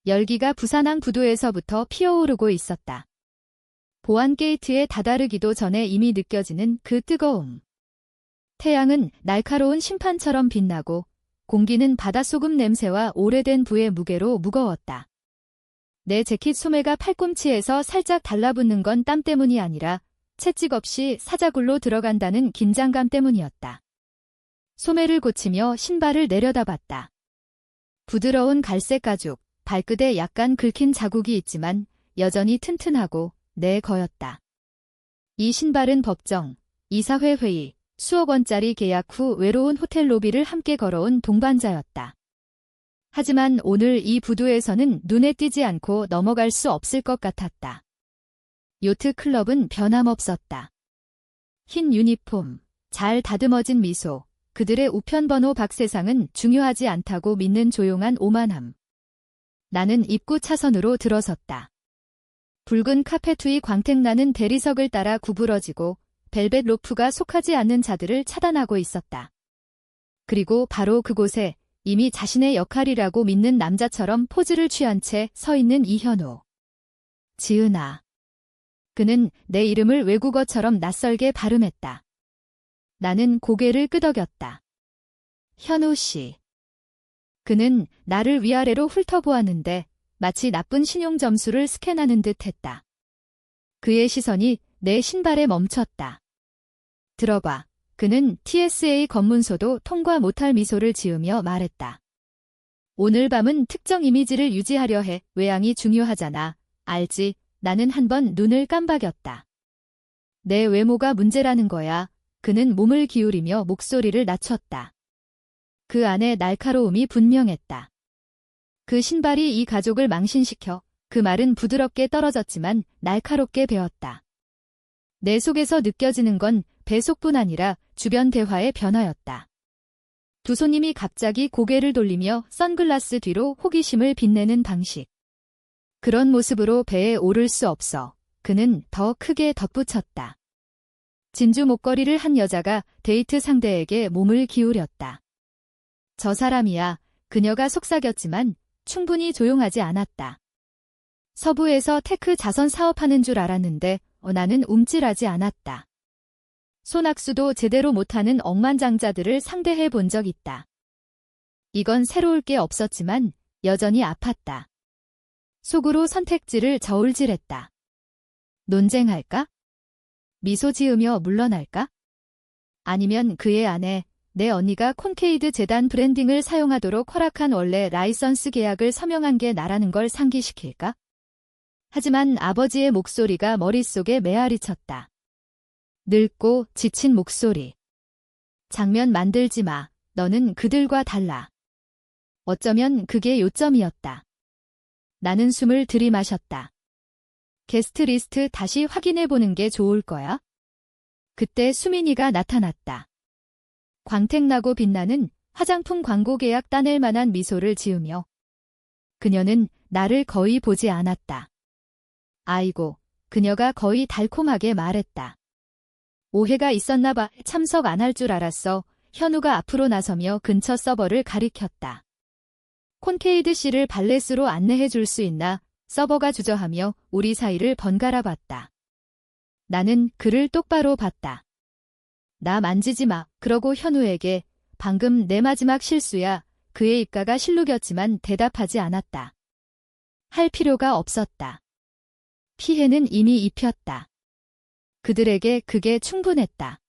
열기가 부산항 부두에서부터 피어오르고 있었다. 보안 게이트에 다다르기도 전에 이미 느껴지는 그 뜨거움. 태양은 날카로운 심판처럼 빛나고 공기는 바닷소금 냄새와 오래된 부의 무게로 무거웠다. 내 재킷 소매가 팔꿈치에서 살짝 달라붙는 건 땀 때문이 아니라 채찍 없이 사자굴로 들어간다는 긴장감 때문이었다. 소매를 고치며 신발을 내려다봤다. 부드러운 갈색 가죽, 발끝에 약간 긁힌 자국이 있지만 여전히 튼튼하고 내 거였다. 이 신발은 법정, 이사회 회의, 수억 원짜리 계약 후 외로운 호텔 로비를 함께 걸어온 동반자였다. 하지만 오늘 이 부두에서는 눈에 띄지 않고 넘어갈 수 없을 것 같았다. 요트 클럽은 변함없었다. 흰 유니폼, 잘 다듬어진 미소, 그들의 우편번호 박세상은 중요하지 않다고 믿는 조용한 오만함. 나는 입구 차선으로 들어섰다. 붉은 카페트 위 광택나는 대리석을 따라 구부러지고 벨벳 로프가 속하지 않는 자들을 차단하고 있었다. 그리고 바로 그곳에 이미 자신의 역할이라고 믿는 남자처럼 포즈를 취한 채 서 있는 이현우. 지은아. 그는 내 이름을 외국어처럼 낯설게 발음했다. 나는 고개를 끄덕였다. 현우 씨. 그는 나를 위아래로 훑어보았는데 마치 나쁜 신용 점수를 스캔하는 듯 했다. 그의 시선이 내 신발에 멈췄다. 들어봐. 그는 TSA 검문소도 통과 못할 미소를 지으며 말했다. 오늘 밤은 특정 이미지를 유지하려 해. 외양이 중요하잖아. 알지? 나는 한번 눈을 깜박였다. 내 외모가 문제라는 거야. 그는 몸을 기울이며 목소리를 낮췄다. 그 안에 날카로움이 분명했다. 그 신발이 이 가족을 망신시켜. 그 말은 부드럽게 떨어졌지만 날카롭게 베었다. 내 속에서 느껴지는 건 배속뿐 아니라 주변 대화의 변화였다. 두 손님이 갑자기 고개를 돌리며 선글라스 뒤로 호기심을 빛내는 방식. 그런 모습으로 배에 오를 수 없어. 그는 더 크게 덧붙였다. 진주 목걸이를 한 여자가 데이트 상대에게 몸을 기울였다. 저 사람이야. 그녀가 속삭였지만 충분히 조용하지 않았다. 서부에서 테크 자선 사업하는 줄 알았는데 나는 움찔하지 않았다. 손학수도 제대로 못하는 억만장자들을 상대해 본 적 있다. 이건 새로울 게 없었지만 여전히 아팠다. 속으로 선택지를 저울질했다. 논쟁할까? 미소 지으며 물러날까? 아니면 그의 아내, 내 언니가 콘케이드 재단 브랜딩을 사용하도록 허락한 원래 라이선스 계약을 서명한 게 나라는 걸 상기시킬까? 하지만 아버지의 목소리가 머릿속에 메아리 쳤다. 늙고 지친 목소리. 장면 만들지 마. 너는 그들과 달라. 어쩌면 그게 요점이었다. 나는 숨을 들이마셨다. 게스트 리스트 다시 확인해보는 게 좋을 거야. 그때 수민이가 나타났다. 광택나고 빛나는 화장품 광고 계약 따낼 만한 미소를 지으며. 그녀는 나를 거의 보지 않았다. 아이고, 그녀가 거의 달콤하게 말했다. 오해가 있었나 봐. 참석 안 할 줄 알았어. 현우가 앞으로 나서며 근처 서버를 가리켰다. 콘케이드 씨를 발레스로 안내해 줄 수 있나? 서버가 주저하며 우리 사이를 번갈아 봤다. 나는 그를 똑바로 봤다. 나 만지지 마. 그러고 현우에게 방금 내 마지막 실수야. 그의 입가가 실룩였지만 대답하지 않았다. 할 필요가 없었다. 피해는 이미 입혔다. 그들에게 그게 충분했다.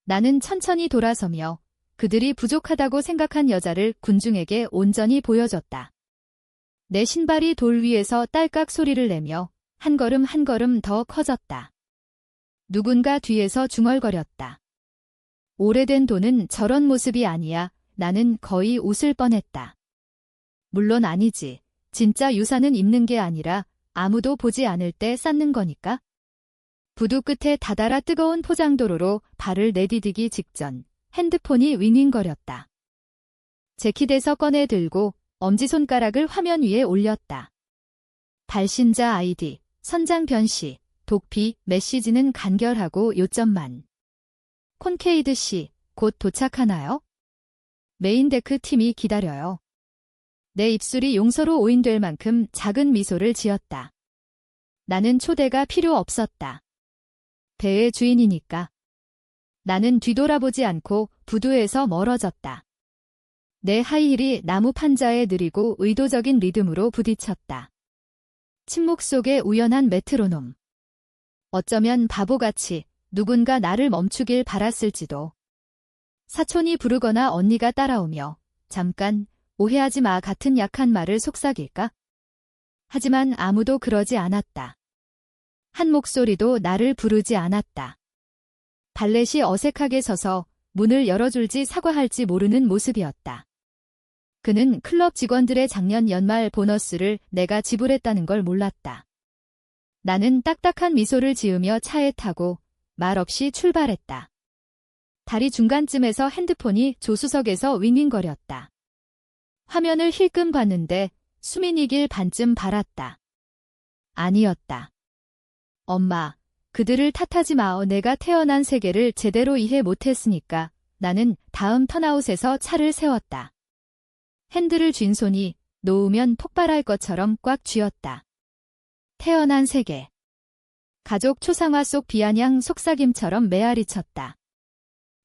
나는 천천히 돌아서며 그들이 부족하다고 생각한 여자를 군중에게 온전히 보여줬다. 내 신발이 돌 위에서 딸깍 소리를 내며 한 걸음 한 걸음 더 커졌다. 누군가 뒤에서 중얼거렸다. 오래된 돈은 저런 모습이 아니야. 나는 거의 웃을 뻔했다. 물론 아니지. 진짜 유산은 입는 게 아니라 아무도 보지 않을 때 쌓는 거니까. 부두 끝에 다다라 뜨거운 포장도로로 발을 내디디기 직전 핸드폰이 윙윙거렸다. 재킷에서 꺼내 들고 엄지손가락을 화면 위에 올렸다. 발신자 아이디, 선장 변씨, 독피, 메시지는 간결하고 요점만. 콘케이드 씨, 곧 도착하나요? 메인 데크 팀이 기다려요. 내 입술이 용서로 오인될 만큼 작은 미소를 지었다. 나는 초대가 필요 없었다. 배의 주인이니까. 나는 뒤돌아보지 않고 부두에서 멀어졌다. 내 하이힐이 나무 판자에 느리고 의도적인 리듬으로 부딪혔다. 침묵 속의 우연한 메트로놈. 어쩌면 바보같이 누군가 나를 멈추길 바랐을지도. 사촌이 부르거나 언니가 따라오며 잠깐 오해하지 마 같은 약한 말을 속삭일까? 하지만 아무도 그러지 않았다. 한 목소리도 나를 부르지 않았다. 발렛이 어색하게 서서 문을 열어줄지 사과할지 모르는 모습이었다. 그는 클럽 직원들의 작년 연말 보너스를 내가 지불했다는 걸 몰랐다. 나는 딱딱한 미소를 지으며 차에 타고 말없이 출발했다. 다리 중간쯤에서 핸드폰이 조수석에서 윙윙거렸다. 화면을 힐끔 봤는데 수민이길 반쯤 바랐다. 아니었다. 엄마, 그들을 탓하지 마어. 내가 태어난 세계를 제대로 이해 못했으니까. 나는 다음 턴아웃에서 차를 세웠다. 핸들을 쥔 손이 놓으면 폭발할 것처럼 꽉 쥐었다. 태어난 세계. 가족 초상화 속 비아냥 속삭임처럼 메아리 쳤다.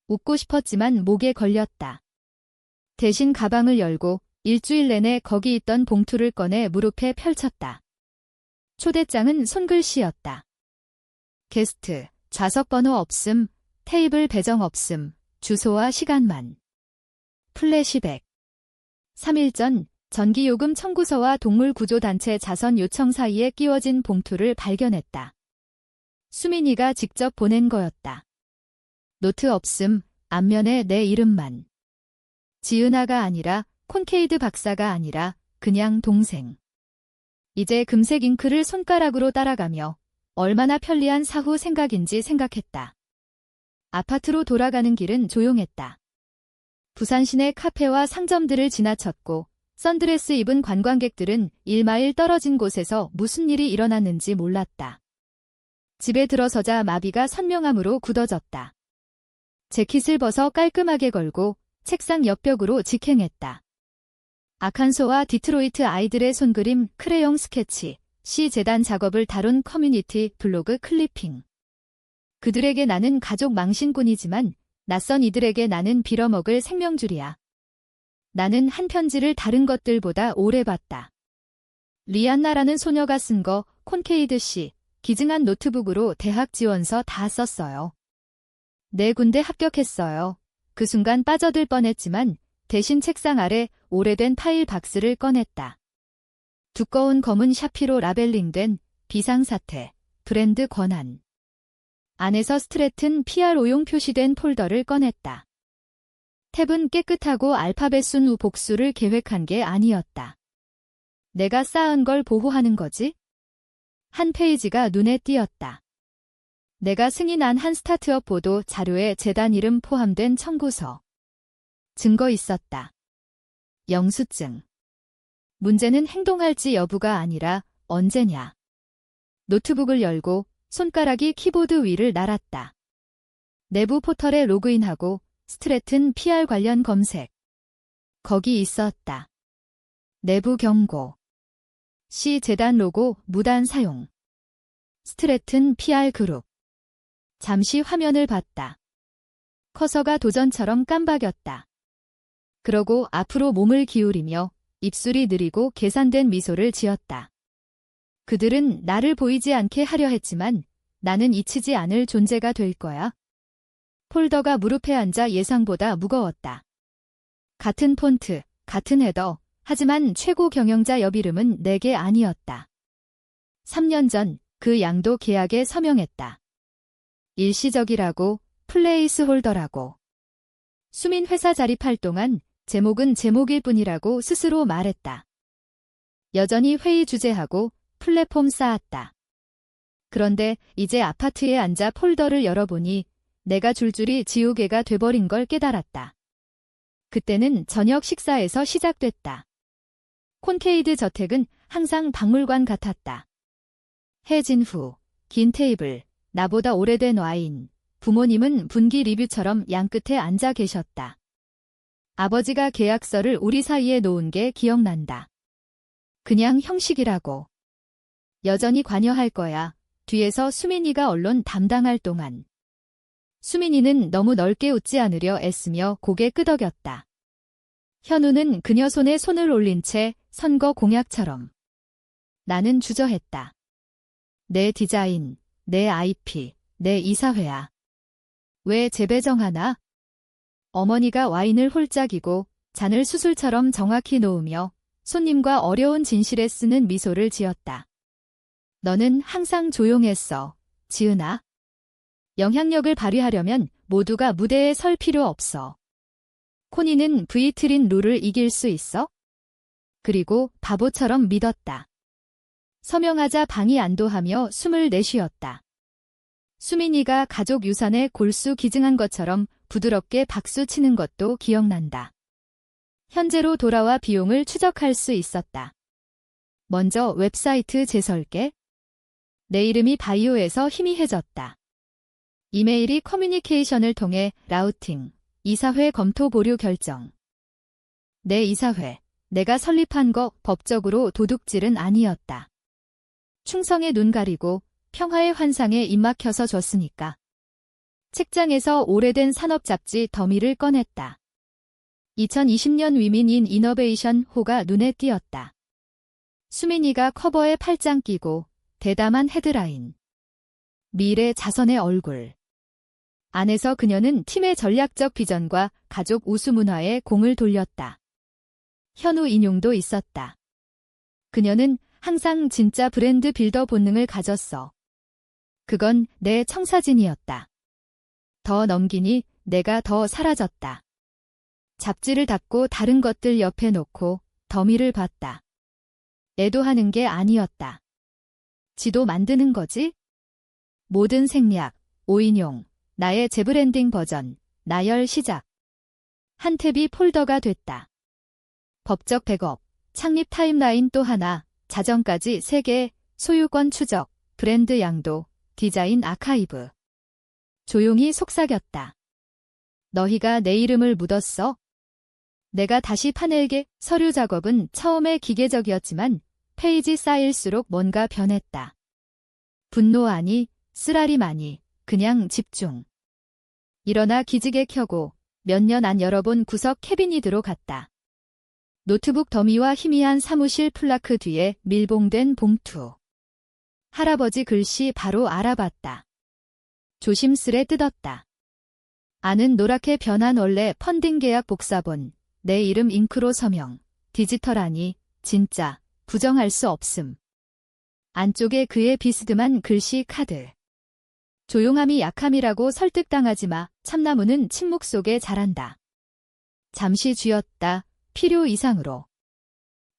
웃고 싶었지만 목에 걸렸다. 대신 가방을 열고 일주일 내내 거기 있던 봉투를 꺼내 무릎에 펼쳤다. 초대장은 손글씨였다. 게스트, 좌석 번호 없음, 테이블 배정 없음, 주소와 시간만. 플래시백. 3일 전 전기요금 청구서와 동물구조단체 자선 요청 사이에 끼워진 봉투를 발견했다. 수민이가 직접 보낸 거였다. 노트 없음, 앞면에 내 이름만. 지은아가 아니라 콘케이드 박사가 아니라 그냥 동생. 이제 금색 잉크를 손가락으로 따라가며 얼마나 편리한 사후 생각인지 생각했다. 아파트로 돌아가는 길은 조용했다. 부산 시내 카페와 상점들을 지나쳤고 선드레스 입은 관광객들은 1마일 떨어진 곳에서 무슨 일이 일어났는지 몰랐다. 집에 들어서자 마비가 선명함으로 굳어졌다. 재킷을 벗어 깔끔하게 걸고 책상 옆벽으로 직행했다. 아칸소와 디트로이트 아이들의 손그림, 크레용 스케치, 시 재단 작업을 다룬 커뮤니티 블로그 클리핑. 그들에게 나는 가족 망신꾼이지만 낯선 이들에게 나는 빌어먹을 생명줄이야. 나는 한 편지를 다른 것들보다 오래 봤다. 리안나라는 소녀가 쓴 거 콘케이드 씨, 기증한 노트북으로 대학 지원서 다 썼어요. 네 군데 합격했어요. 그 순간 빠져들 뻔했지만 대신 책상 아래 오래된 파일 박스를 꺼냈다. 두꺼운 검은 샤피로 라벨링된 비상사태, 브랜드 권한. 안에서 스트레튼 PRO용 표시된 폴더를 꺼냈다. 탭은 깨끗하고 알파벳 순 복수를 계획한 게 아니었다. 내가 쌓은 걸 보호하는 거지? 한 페이지가 눈에 띄었다. 내가 승인한 한 스타트업 보도 자료에 재단 이름 포함된 청구서. 증거 있었다. 영수증. 문제는 행동할지 여부가 아니라 언제냐. 노트북을 열고 손가락이 키보드 위를 날았다. 내부 포털에 로그인하고 스트레튼 PR 관련 검색. 거기 있었다. 내부 경고. 시 재단 로고 무단 사용. 스트레튼 PR 그룹. 잠시 화면을 봤다. 커서가 도전처럼 깜박였다. 그러고 앞으로 몸을 기울이며 입술이 느리고 계산된 미소를 지었다. 그들은 나를 보이지 않게 하려 했지만 나는 잊히지 않을 존재가 될 거야. 폴더가 무릎에 앉아 예상보다 무거웠다. 같은 폰트, 같은 헤더, 하지만 최고 경영자 옆 이름은 내게 아니었다. 3년 전 그 양도 계약에 서명했다. 일시적이라고, 플레이스홀더라고. 수민 회사 자립할 동안 제목은 제목일 뿐이라고 스스로 말했다. 여전히 회의 주재하고 플랫폼 쌓았다. 그런데 이제 아파트에 앉아 폴더를 열어보니 내가 줄줄이 지우개가 돼버린 걸 깨달았다. 그때는 저녁 식사에서 시작됐다. 콘케이드 저택은 항상 박물관 같았다. 해진 후, 긴 테이블, 나보다 오래된 와인, 부모님은 분기 리뷰처럼 양끝에 앉아 계셨다. 아버지가 계약서를 우리 사이에 놓은 게 기억난다. 그냥 형식이라고. 여전히 관여할 거야. 뒤에서 수민이가 언론 담당할 동안. 수민이는 너무 넓게 웃지 않으려 애쓰며 고개 끄덕였다. 현우는 그녀 손에 손을 올린 채 선거 공약처럼. 나는 주저했다. 내 디자인, 내 IP, 내 이사회야. 왜 재배정하나? 어머니가 와인을 홀짝이고 잔을 수술처럼 정확히 놓으며 손님과 어려운 진실에 쓰는 미소를 지었다. 너는 항상 조용했어, 지은아. 영향력을 발휘하려면 모두가 무대에 설 필요 없어. 코니는 브이트린 룰을 이길 수 있어? 그리고 바보처럼 믿었다. 서명하자 방이 안도하며 숨을 내쉬었다. 수민이가 가족 유산에 골수 기증한 것처럼 부드럽게 박수 치는 것도 기억난다. 현재로 돌아와 비용을 추적할 수 있었다. 먼저 웹사이트 재설계. 내 이름이 바이오에서 희미해졌다. 이메일이 커뮤니케이션을 통해 라우팅, 이사회 검토 보류 결정. 내 이사회, 내가 설립한 거 법적으로 도둑질은 아니었다. 충성에 눈 가리고 평화의 환상에 입 막혀서 줬으니까. 책장에서 오래된 산업 잡지 더미를 꺼냈다. 2020년 위민인 이너베이션 호가 눈에 띄었다. 수민이가 커버에 팔짱 끼고 대담한 헤드라인. 미래 자선의 얼굴. 안에서 그녀는 팀의 전략적 비전과 가족 우수 문화에 공을 돌렸다. 현우 인용도 있었다. 그녀는 항상 진짜 브랜드 빌더 본능을 가졌어. 그건 내 청사진이었다. 더 넘기니 내가 더 사라졌다. 잡지를 닫고 다른 것들 옆에 놓고 더미를 봤다. 애도하는 게 아니었다. 지도 만드는 거지? 모든 생략, 5인용, 나의 재브랜딩 버전, 나열 시작. 한 탭이 폴더가 됐다. 법적 백업, 창립 타임라인 또 하나, 자정까지 3개, 소유권 추적, 브랜드 양도, 디자인 아카이브. 조용히 속삭였다. 너희가 내 이름을 묻었어? 내가 다시 파낼게. 서류 작업은 처음에 기계적이었지만 페이지 쌓일수록 뭔가 변했다. 분노 아니, 쓰라림 아니, 그냥 집중. 일어나 기지개 켜고 몇 년 안 열어본 구석 캐비닛 들어갔다. 노트북 더미와 희미한 사무실 플라크 뒤에 밀봉된 봉투. 할아버지 글씨 바로 알아봤다. 조심스레 뜯었다. 안은 노랗게 변한 원래 펀딩 계약 복사본, 내 이름 잉크로 서명, 디지털 아니, 진짜, 부정할 수 없음. 안쪽에 그의 비스듬한 글씨 카드. 조용함이 약함이라고 설득당하지 마. 참나무는 침묵 속에 자란다. 잠시 쥐었다. 필요 이상으로.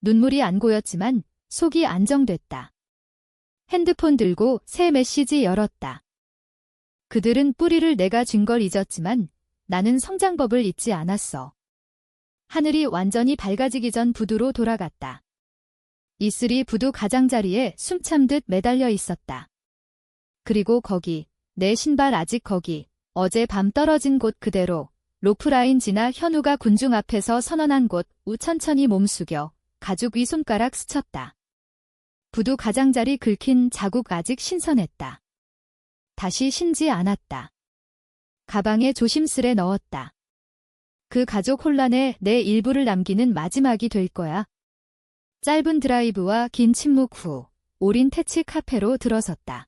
눈물이 안 고였지만 속이 안정됐다. 핸드폰 들고 새 메시지 열었다. 그들은 뿌리를 내가 준 걸 잊었지만 나는 성장법을 잊지 않았어. 하늘이 완전히 밝아지기 전 부두로 돌아갔다. 이슬이 부두 가장자리에 숨참듯 매달려 있었다. 그리고 거기, 내 신발 아직 거기, 어제 밤 떨어진 곳 그대로, 로프라인 지나 현우가 군중 앞에서 선언한 곳, 천천히 몸 숙여, 가죽 위 손가락 스쳤다. 부두 가장자리 긁힌 자국 아직 신선했다. 다시 신지 않았다. 가방에 조심스레 넣었다. 그 가족 혼란에 내 일부를 남기는 마지막이 될 거야. 짧은 드라이브와 긴 침묵 후 오린 태치 카페로 들어섰다.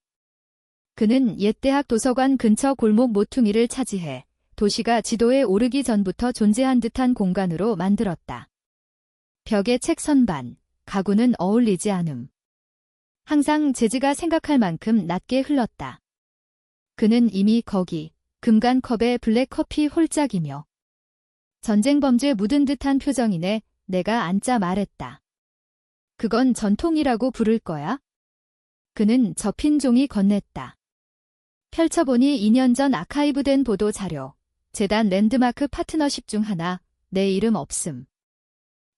그는 옛 대학 도서관 근처 골목 모퉁이를 차지해 도시가 지도에 오르기 전부터 존재한 듯한 공간으로 만들었다. 벽에 책 선반, 가구는 어울리지 않음. 항상 재즈가 생각할 만큼 낮게 흘렀다. 그는 이미 거기, 금간컵에 블랙커피 홀짝이며 전쟁 범죄 묻은 듯한 표정이네. 내가 앉자 말했다. 그건 전통이라고 부를 거야? 그는 접힌 종이 건넸다. 펼쳐보니 2년 전 아카이브된 보도 자료, 재단 랜드마크 파트너십 중 하나, 내 이름 없음.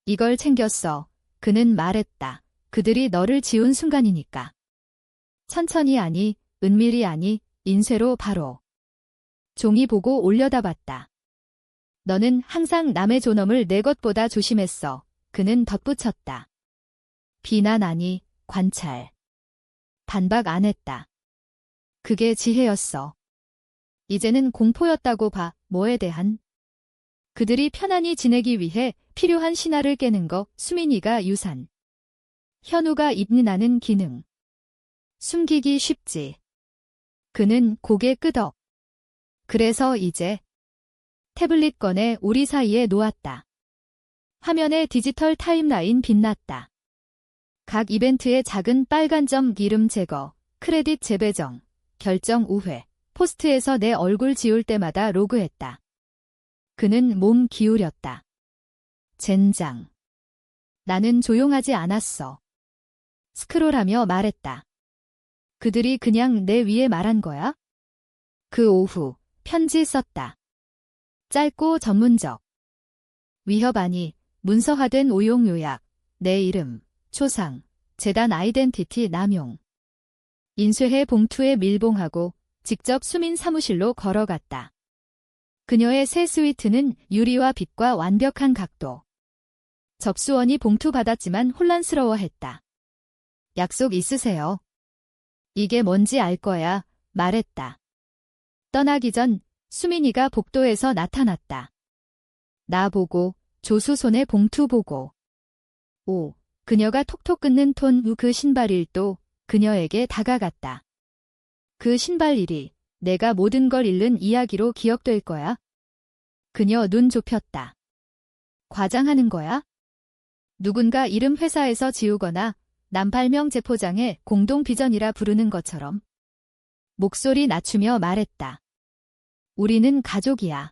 이걸 챙겼어. 그는 말했다. 그들이 너를 지운 순간이니까. 천천히 아니, 은밀히 아니, 인쇄로 바로. 종이 보고 올려다봤다. 너는 항상 남의 존엄을 내 것보다 조심했어. 그는 덧붙였다. 비난 아니, 관찰. 반박 안 했다. 그게 지혜였어. 이제는 공포였다고 봐. 뭐에 대한? 그들이 편안히 지내기 위해 필요한 신화를 깨는 거, 수민이가 유산. 현우가 입는하는 기능. 숨기기 쉽지. 그는 고개 끄덕. 그래서 이제 태블릿 꺼내 우리 사이에 놓았다. 화면에 디지털 타임라인 빛났다. 각 이벤트의 작은 빨간 점 이름 제거, 크레딧 재배정, 결정 우회, 포스트에서 내 얼굴 지울 때마다 로그했다. 그는 몸 기울였다. 젠장. 나는 조용하지 않았어. 스크롤하며 말했다. 그들이 그냥 내 위에 말한 거야? 그 오후 편지 썼다. 짧고 전문적. 위협 아니, 문서화된 오용 요약, 내 이름, 초상, 재단 아이덴티티 남용. 인쇄해 봉투에 밀봉하고 직접 수민 사무실로 걸어갔다. 그녀의 새 스위트는 유리와 빛과 완벽한 각도. 접수원이 봉투 받았지만 혼란스러워했다. 약속 있으세요? 이게 뭔지 알 거야, 말했다. 떠나기 전 수민이가 복도에서 나타났다. 나 보고, 조수 손에 봉투 보고. 오, 그녀가 톡톡 끊는 톤 그 신발일도 그녀에게 다가갔다. 그 신발일이 내가 모든 걸 잃는 이야기로 기억될 거야. 그녀 눈 좁혔다. 과장하는 거야? 누군가 이름 회사에서 지우거나 남발명 재포장에 공동 비전이라 부르는 것처럼. 목소리 낮추며 말했다. 우리는 가족이야.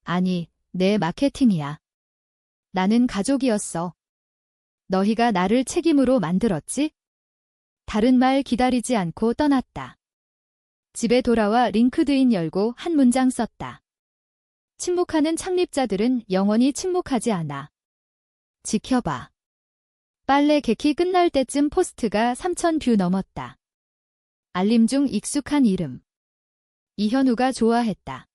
아니, 내 마케팅이야. 나는 가족이었어. 너희가 나를 책임으로 만들었지? 다른 말 기다리지 않고 떠났다. 집에 돌아와 링크드인 열고 한 문장 썼다. 침묵하는 창립자들은 영원히 침묵하지 않아. 지켜봐. 빨래 개키 끝날 때쯤 포스트가 3,000뷰 넘었다. 알림 중 익숙한 이름. 이현우가 좋아했다.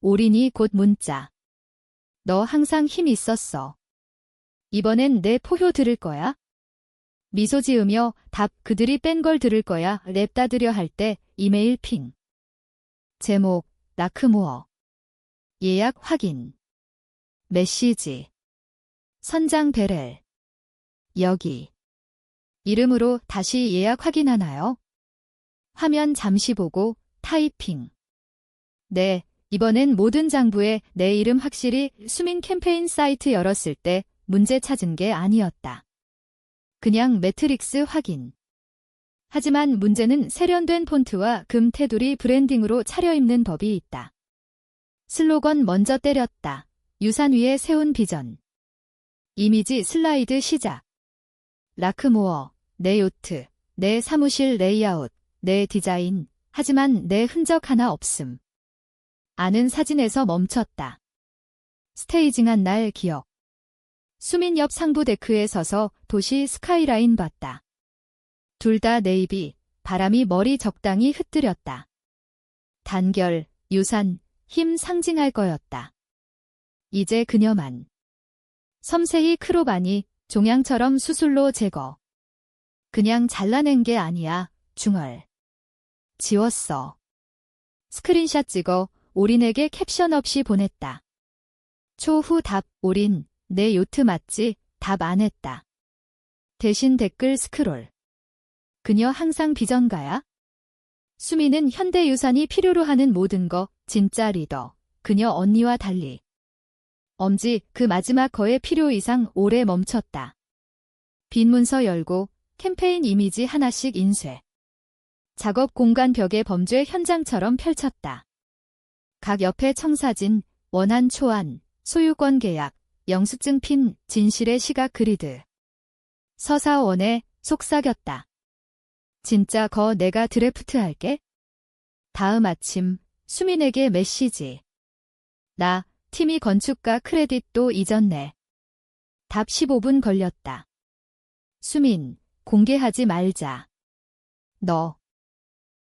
올인이 곧 문자. 너 항상 힘 있었어. 이번엔 내 포효 들을 거야? 미소 지으며 답 그들이 뺀 걸 들을 거야 랩 따드려 할 때 이메일 핑. 제목 라크모어. 예약 확인. 메시지. 선장 베렐. 여기. 이름으로 다시 예약 확인하나요? 화면 잠시 보고 타이핑. 네, 이번엔 모든 장부에 내 이름 확실히 수민 캠페인 사이트 열었을 때 문제 찾은 게 아니었다. 그냥 매트릭스 확인. 하지만 문제는 세련된 폰트와 금 테두리 브랜딩으로 차려입는 법이 있다. 슬로건 먼저 때렸다. 유산 위에 세운 비전. 이미지 슬라이드 시작. 라크모어, 내 요트, 내 사무실 레이아웃, 내 디자인, 하지만 내 흔적 하나 없음. 아는 사진에서 멈췄다. 스테이징한 날 기억. 수민 옆 상부 데크에 서서 도시 스카이라인 봤다. 둘 다 네이비, 바람이 머리 적당히 흩뜨렸다. 단결, 유산, 힘 상징할 거였다. 이제 그녀만. 섬세히 크롭 아니, 종양처럼 수술로 제거. 그냥 잘라낸 게 아니야, 중얼. 지웠어. 스크린샷 찍어 올인에게 캡션 없이 보냈다. 초후 답, 올인, 내 요트 맞지? 답 안 했다. 대신 댓글 스크롤. 그녀 항상 비전가야? 수미는 현대유산이 필요로 하는 모든 거, 진짜 리더. 그녀 언니와 달리. 엄지, 그 마지막 거의 필요 이상 오래 멈췄다. 빈 문서 열고 캠페인 이미지 하나씩 인쇄. 작업 공간 벽에 범죄 현장처럼 펼쳤다. 각 옆에 청사진, 원한 초안, 소유권 계약, 영수증 핀, 진실의 시각 그리드. 서사원에 속삭였다. 진짜 거 내가 드래프트 할게. 다음 아침 수민에게 메시지. 나 팀이 건축가 크레딧도 잊었네. 답 15분 걸렸다. 수민, 공개하지 말자. 너